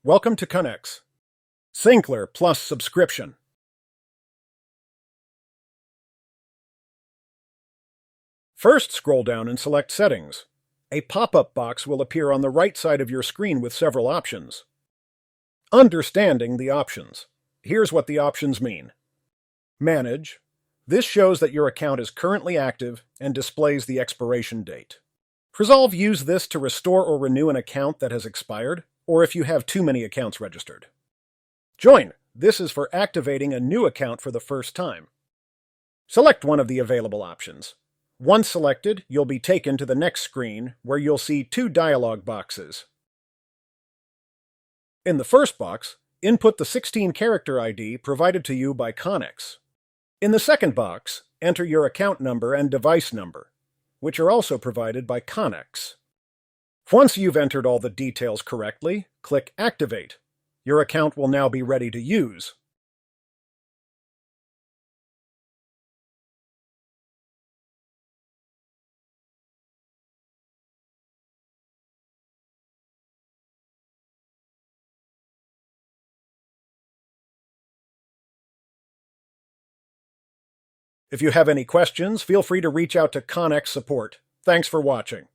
Welcome to Connex. Syncler Plus subscription. First, scroll down and select Settings. A pop-up box will appear on the right side of your screen with several options. Understanding the options. Here's what the options mean. Manage. This shows that your account is currently active and displays the expiration date. Resolve. Use this to restore or renew an account that has expired, or if you have too many accounts registered. Join. This is for activating a new account for the first time. Select one of the available options. Once selected, you'll be taken to the next screen where you'll see two dialog boxes. In the first box, input the 16-character ID provided to you by Connex. In the second box, enter your account number and device number, which are also provided by Connex. Once you've entered all the details correctly, click Activate. Your account will now be ready to use. If you have any questions, feel free to reach out to Connex support. Thanks for watching.